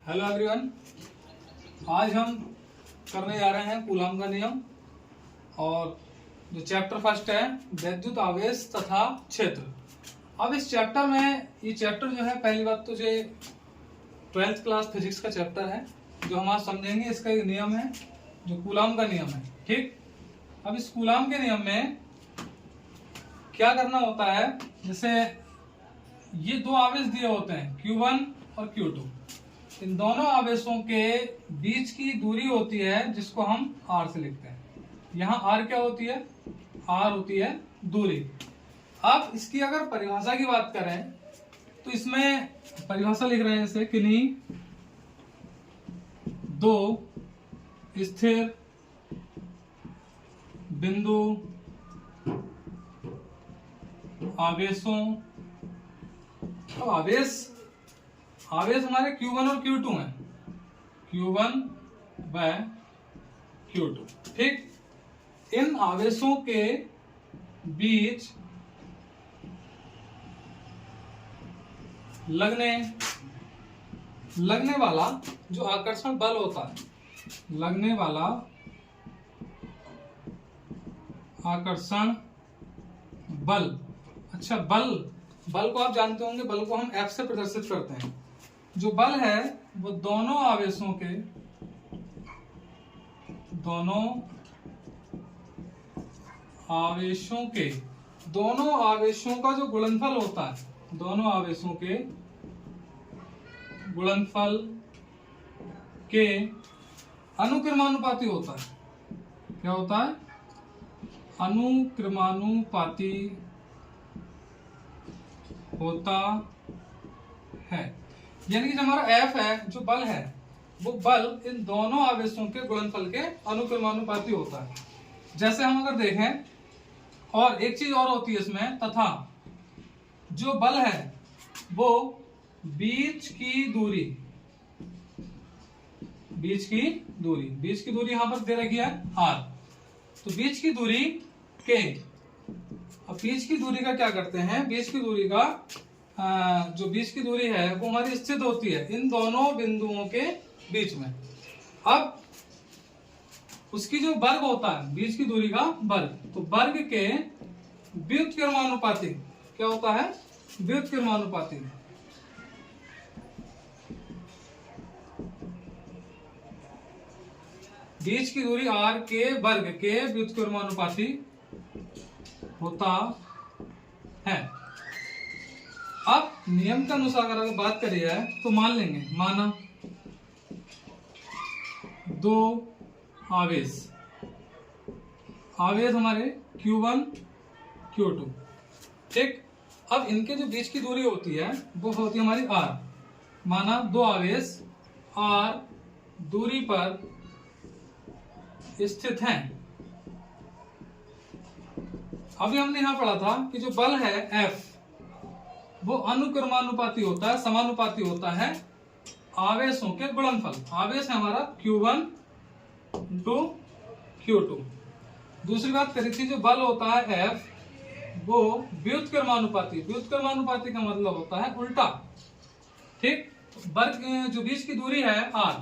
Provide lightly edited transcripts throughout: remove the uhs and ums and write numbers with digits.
Hello everyone, आज हम करने जा रहे हैं कूलॉम का नियम। और जो चैप्टर फर्स्ट है विद्युत आवेश तथा क्षेत्र। अब इस चैप्टर में ये चैप्टर जो है, पहली बात तो ये 12th क्लास फिजिक्स का चैप्टर है जो हम आज समझेंगे। इसका एक नियम है जो कूलॉम का नियम है। ठीक, अब इस कूलॉम के नियम में क्या करना होता है, जैसे ये दो आवेश दिए होते हैं Q1 और Q2। इन दोनों आवेशों के बीच की दूरी होती है जिसको हम R से लिखते हैं। यहाँ R क्या होती है? R होती है दूरी। अब इसकी अगर परिभाषा की बात करें तो इसमें परिभाषा लिख रहे हैं जैसे किन्हीं दो स्थिर बिंदु आवेशों। अब आवेश हमारे Q1 और Q2 हैं, Q1 व Q2। ठीक, इन आवेशों के बीच लगने वाला जो आकर्षण बल होता है, लगने वाला आकर्षण बल। अच्छा, बल को आप जानते होंगे, बल को हम F से प्रदर्शित करते हैं। जो बल है वो दोनों आवेशों का जो गुणनफल होता है, दोनों आवेशों के गुणनफल के अनुक्रमानुपाती होता है। क्या होता है? अनुक्रमानुपाती होता है। यानी कि जो हमारा F है, जो बल है, वो बल इन दोनों आवेशों के गुणनफल के अनुक्रमानुपाती होता है। जैसे हम अगर देखें, और एक चीज और होती है इसमें, तथा जो बल है वो बीच की दूरी यहां पर दे रखी है R। तो बीच की दूरी के, अब बीच की दूरी का क्या करते हैं, बीच की दूरी का जो बीच की दूरी है वो हमारी स्थित होती है इन दोनों बिंदुओं के बीच में। अब उसकी जो वर्ग होता है, बीच की दूरी का वर्ग, तो वर्ग के व्युत्क्रमानुपाती क्या होता है? व्युत्क्रमानुपाती। बीच की दूरी R के वर्ग के व्युत्क्रमानुपाती होता है। अब नियम के अनुसार अगर बात करी जाए तो मान लेंगे, माना दो आवेश हमारे Q1 Q2। ठीक, अब इनके जो बीच की दूरी होती है वो होती है हमारी R। माना दो आवेश R दूरी पर स्थित हैं। अभी हमने यहां पढ़ा था कि जो बल है F वो अनुक्रमानुपाती होता है, समानुपाती होता है आवेशों के गुणनफल। आवेश है हमारा Q1 टू Q2। दूसरी बात करी थी, जो बल होता है F वो व्युत्क्रमानुपाती का मतलब होता है उल्टा। ठीक, वर्ग जो बीच की दूरी है R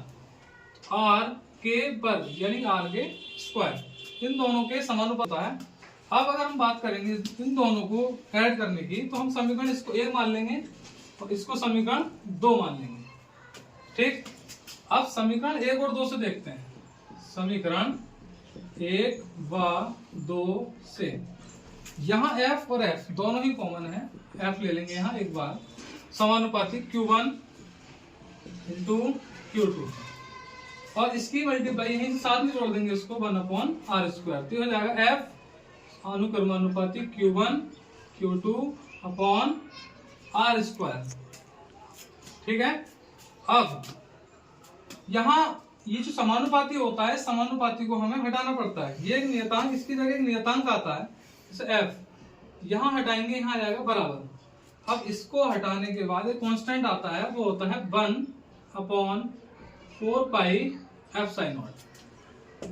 के वर्ग यानी R के स्क्वायर, इन दोनों के समानुपाती है। अब अगर हम बात करेंगे इन दोनों को ऐड करने की, तो हम समीकरण इसको 1 मान लेंगे और इसको समीकरण 2 मान लेंगे। ठीक, अब समीकरण 1 और 2 से देखते हैं। समीकरण 1 व 2 से यहाँ F और F दोनों ही कॉमन है। F ले लेंगे यहाँ एक बार, समानुपाती Q1 इंटू Q2, और इसकी मल्टीप्लाई यहीं साथ में जोड़ देंगे इसको 1/r²। तो हो जाएगा F अनुक्रमानुपाती Q1 Q2 upon R²। ठीक है, अब यहां ये जो समानुपाती होता है, समानुपाती को हमें हटाना पड़ता है। ये एक नियतांक, इसकी जगह एक नियतांक आता है जैसे F, यहां हटाएंगे, यहां आ जाएगा बराबर। अब इसको हटाने के बाद एक कांस्टेंट आता है, वो होता है 1/4 पाई F∅0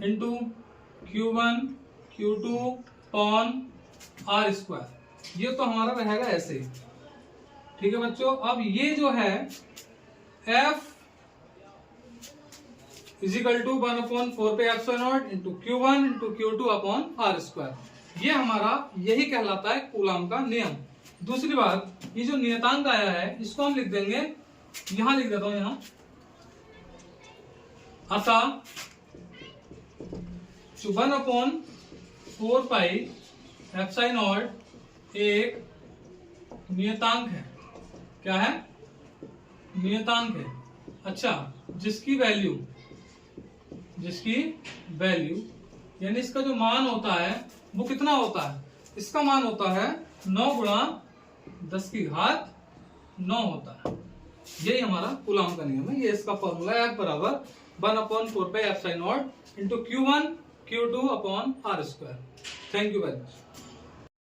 into Q1 Q2 upon R²। ये तो हमारा रहेगा ऐसे। ठीक है बच्चों, अब ये जो है F is equal to 1/4πε0 into Q1 into Q2 upon R²। ये हमारा यही कहलाता है कूलाम का नियम। दूसरी बात, ये जो नियतांक आया है इसको हम लिख देंगे, यहां लिख देता हूं यहां। अतः 1/4πε0 एक नियतांक है। क्या है? नियतांक है। अच्छा, जिसकी वैल्यू यानी इसका जो मान होता है वो कितना होता है? इसका मान होता है 9 × 10⁻9 होता है। यही हमारा कूलाम का नियम है। ये इसका फॉर्मूला है, F बराबर 1/4πε0 into Q1 Q2 upon R²। Thank you very much.